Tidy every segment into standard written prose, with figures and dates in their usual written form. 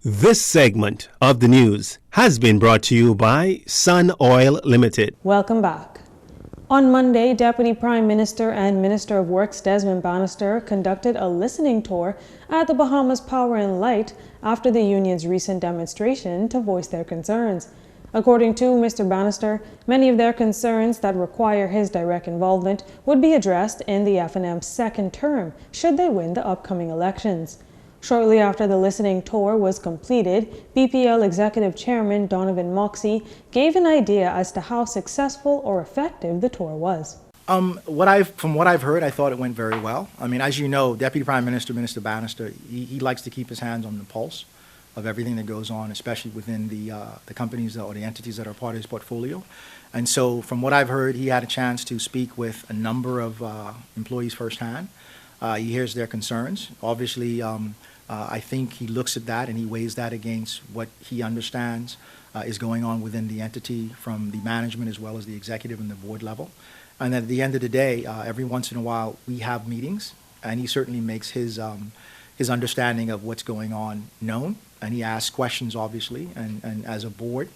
This segment of the news has been brought to you by Sun Oil Limited. Welcome back. On Monday, Deputy Prime Minister and Minister of Works Desmond Bannister conducted a listening tour at the Bahamas Power and Light after the union's recent demonstration to voice their concerns. According to Mr. Bannister, many of their concerns that require his direct involvement would be addressed in the F&M's second term should they win the upcoming elections. Shortly after the listening tour was completed, BPL Executive Chairman Donovan Moxey gave an idea as to how successful or effective the tour was. From what I've heard, I thought it went very well. I mean, as you know, Deputy Prime Minister, Minister Bannister, he likes to keep his hands on the pulse of everything that goes on, especially within the companies or the entities that are part of his portfolio. And so from what I've heard, he had a chance to speak with a number of employees firsthand. He hears their concerns. Obviously, I think he looks at that and he weighs that against what he understands is going on within the entity from the management as well as the executive and the board level. And at the end of the day, every once in a while, we have meetings, and he certainly makes his understanding of what's going on known, and he asks questions, obviously, and as a board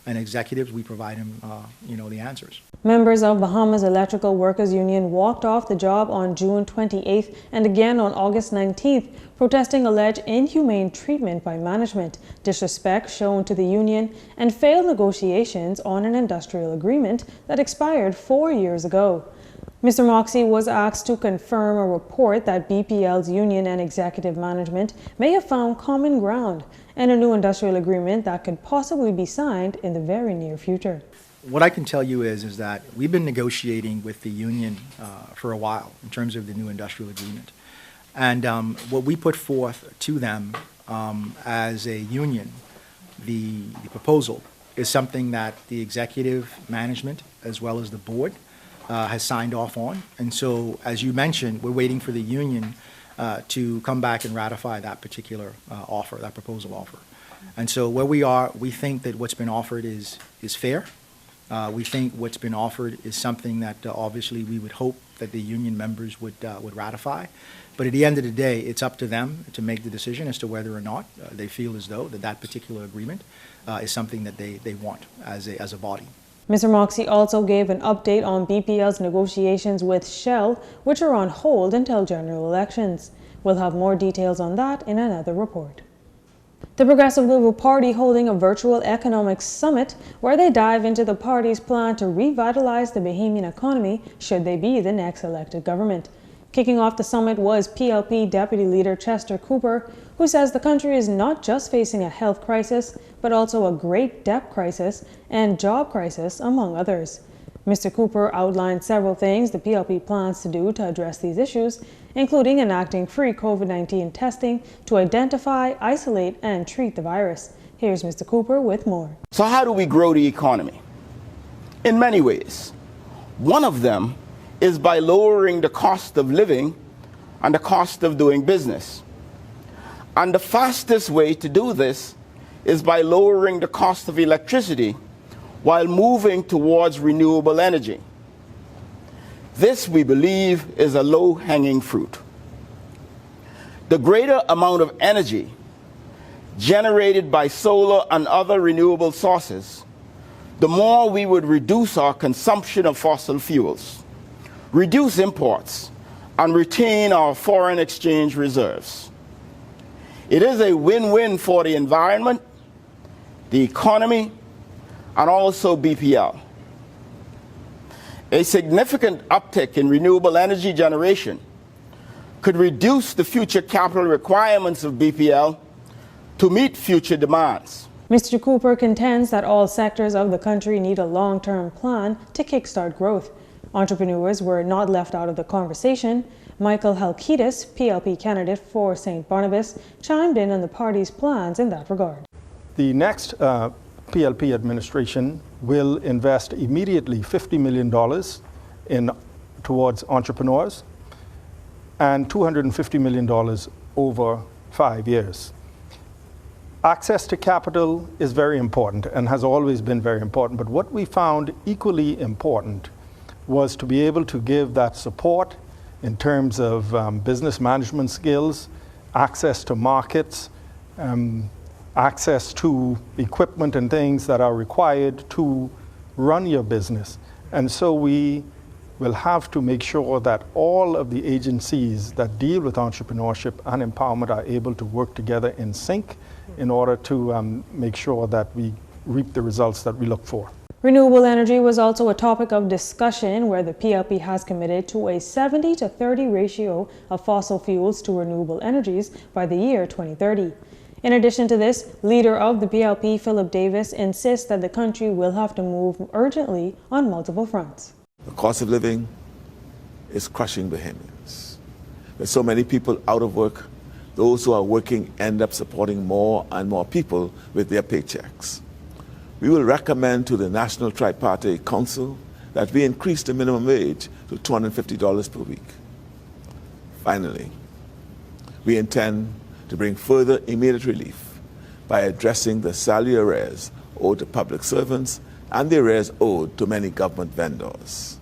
and executives, we provide him, the answers. Members of Bahamas Electrical Workers Union walked off the job on June 28th and again on August 19th, protesting alleged inhumane treatment by management, disrespect shown to the union, and failed negotiations on an industrial agreement that expired 4 years ago. Mr. Moxey was asked to confirm a report that BPL's union and executive management may have found common ground and a new industrial agreement that could possibly be signed in the very near future. What I can tell you is that we've been negotiating with the union for a while in terms of the new industrial agreement. And what we put forth to them as a union, the proposal, is something that the executive management as well as the board has signed off on. And so, as you mentioned, we're waiting for the union to come back and ratify that particular offer, that proposal offer. And so where we are, we think that what's been offered is fair. We think what's been offered is something that obviously we would hope that the union members would ratify. But at the end of the day, it's up to them to make the decision as to whether or not they feel as though that particular agreement is something that they want as a body. Mr. Moxey also gave an update on BPL's negotiations with Shell, which are on hold until general elections. We'll have more details on that in another report. The Progressive Liberal Party holding a virtual economic summit where they dive into the party's plan to revitalize the Bahamian economy should they be the next elected government. Kicking off the summit was PLP Deputy Leader Chester Cooper, who says the country is not just facing a health crisis, but also a great debt crisis and job crisis, among others. Mr. Cooper outlined several things the PLP plans to do to address these issues, including enacting free COVID-19 testing to identify, isolate, and treat the virus. Here's Mr. Cooper with more. So how do we grow the economy? In many ways. One of them is by lowering the cost of living and the cost of doing business. And the fastest way to do this is by lowering the cost of electricity while moving towards renewable energy. This, we believe, is a low-hanging fruit. The greater amount of energy generated by solar and other renewable sources, the more we would reduce our consumption of fossil fuels, reduce imports, and retain our foreign exchange reserves. It is a win-win for the environment, the economy, and also BPL. A significant uptick in renewable energy generation could reduce the future capital requirements of BPL to meet future demands. Mr. Cooper contends that all sectors of the country need a long-term plan to kickstart growth. Entrepreneurs were not left out of the conversation. Michael Halkitis, PLP candidate for St. Barnabas, chimed in on the party's plans in that regard. The next PLP administration will invest immediately $50 million towards entrepreneurs and $250 million over 5 years. Access to capital is very important and has always been very important, but what we found equally important was to be able to give that support in terms of business management skills, access to markets, access to equipment and things that are required to run your business. And so we will have to make sure that all of the agencies that deal with entrepreneurship and empowerment are able to work together in sync in order to make sure that we reap the results that we look for. Renewable energy was also a topic of discussion, where the PLP has committed to a 70 to 30 ratio of fossil fuels to renewable energies by the year 2030. In addition to this, leader of the PLP, Philip Davis, insists that the country will have to move urgently on multiple fronts. The cost of living is crushing Bahamians. With so many people out of work, those who are working end up supporting more and more people with their paychecks. We will recommend to the National Tripartite Council that we increase the minimum wage to $250 per week. Finally, we intend to bring further immediate relief by addressing the salary arrears owed to public servants and the arrears owed to many government vendors.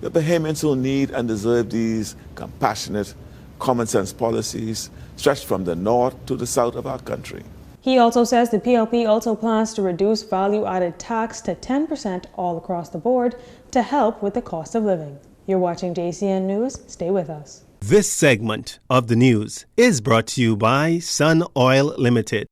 The Bahamians who need and deserve these compassionate, common sense policies stretch from the north to the south of our country. He also says the PLP also plans to reduce value-added tax to 10% all across the board to help with the cost of living. You're watching JCN News. Stay with us. This segment of the news is brought to you by Sun Oil Limited.